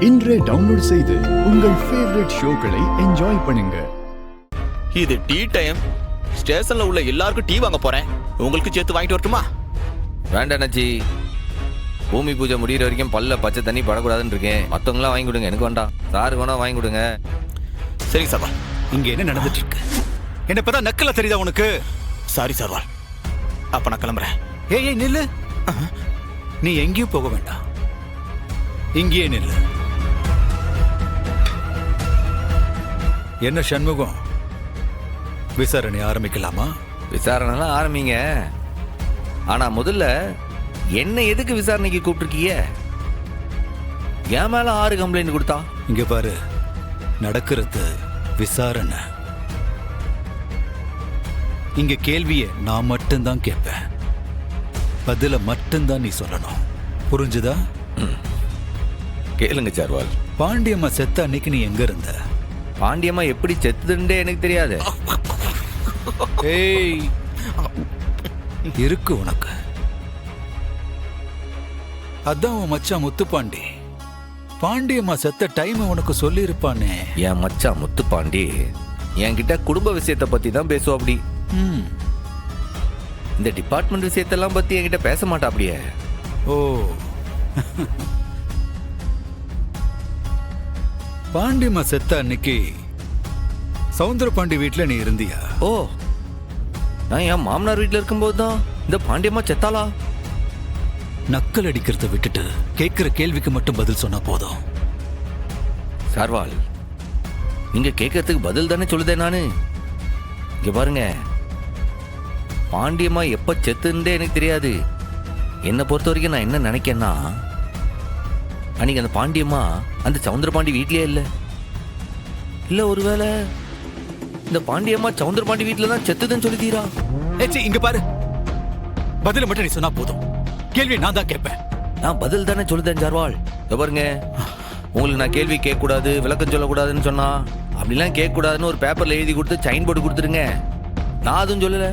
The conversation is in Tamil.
இன்றே டவுன்லோட் செய்து உங்கள் ஃபேவரட் ஷோக்களை என்ஜாய் பண்ணுங்க. இது டீ டைம். ஸ்டேஷன்ல உள்ள எல்லாருக்கும் டீ வாங்க போறேன். உங்களுக்கு சேர்த்து வாங்கிட்டு வரட்டுமா? வேண்டாம் நச்சி, பூமி பூஜை முடிகிற வரைக்கும் பல்ல பச்சை தண்ணி படக்கூடாதுன்னு இருக்கேன். மற்றவங்களாம் வாங்கி கொடுங்க, எனக்கு வேண்டாம். சாருக்கு வேணா வாங்கி கொடுங்க. சரிங்க சார்வால். இங்க என்ன நடந்துட்டு இருக்கு? என்ன இப்பதான் நக்கலா தெரியுதா உனக்கு? சாரி சார்வால், அப்ப நான் கிளம்புறேன். ஏய் நில்லு, நீ எங்கேயும் போக வேண்டாம், இங்கேயே நில்லு. என்ன சண்முகம், விசாரணை ஆரம்பிக்கலாமா? விசாரணைலாம் ஆரம்பிங்க. ஆனா முதல்ல என்ன எதுக்கு விசாரணைக்கு கூப்பிட்டுருக்கீங்க? என் மேல 6 கம்ப்ளைண்ட் கொடுத்தா? இங்க பாரு, நடக்கிறது விசாரணை. இங்க கேள்வியை நான் மட்டும்தான் கேட்பேன், பதில மட்டும்தான் நீ சொல்லணும். புரிஞ்சுதா? கேளுங்க சார்வால். பாண்டியம்மா செத்த அன்னைக்கு நீ எங்க இருந்த? பாண்டியம்மா எப்படி செத்துதுன்னே எனக்கு தெரியாது. ஏய், இருக்கு உனக்கு. அதான் உன் மச்சான் முத்துப்பாண்டி பாண்டியம்மா செத்த டைம் உனக்கு சொல்லி இருப்பானே. என் மச்சான் முத்துப்பாண்டி என்கிட்ட குடும்ப விஷயத்தை பத்தி தான் பேசுவோம். அப்படி இந்த டிபார்ட்மெண்ட் விஷயத்தெல்லாம் பத்தி என்கிட்ட பேச மாட்டா. அப்படியே ஓ, பாண்டியம்மா செத்த அன்னைக்கு சவுந்தரபாண்டி வீட்டுல நீ இருந்தியா? ஓ, நான் என் மாமனார் வீட்டில் இருக்கும்போது தான் இந்த பாண்டியம்மா செத்தாளா? நக்கல் அடிக்கிறத விட்டுட்டு கேட்கிற கேள்விக்கு மட்டும் பதில் சொன்னா போதும். சார்வால், நீங்க கேட்கறதுக்கு பதில் தானே சொல்லுதேன் நானு. இங்க பாருங்க, பாண்டியம்மா எப்ப செத்துன்னே எனக்கு தெரியாது. என்னை பொறுத்த வரைக்கும் நான் என்ன நினைக்கேன்னா, அன்னைக்கு அந்த பாண்டியம்மா அந்த சவுந்தரபாண்டி வீட்லயே இல்ல ஒருவேளை இந்த பாண்டியம்மா சவுந்தரபாண்டி வீட்டுல தான் செத்துதுன்னு சொல்லித்தீரா? ஏச்சி, இங்க பாரு, பதில மட்டும் நீ சொன்னா போதும், கேள்வி நான் தான் கேட்பேன். நான் பதில் தானே சொல்லுதேன் சார்வால். இங்க பாருங்க, உங்களுக்கு நான் கேள்வி கேட்க கூடாது, விளக்கம் சொல்லக்கூடாதுன்னு சொன்னா அப்படிலாம் கேட்க கூடாதுன்னு ஒரு பேப்பர்ல எழுதி கொடுத்து சைன் போர்டு கொடுத்துருங்க. நான் அதுவும் சொல்லல.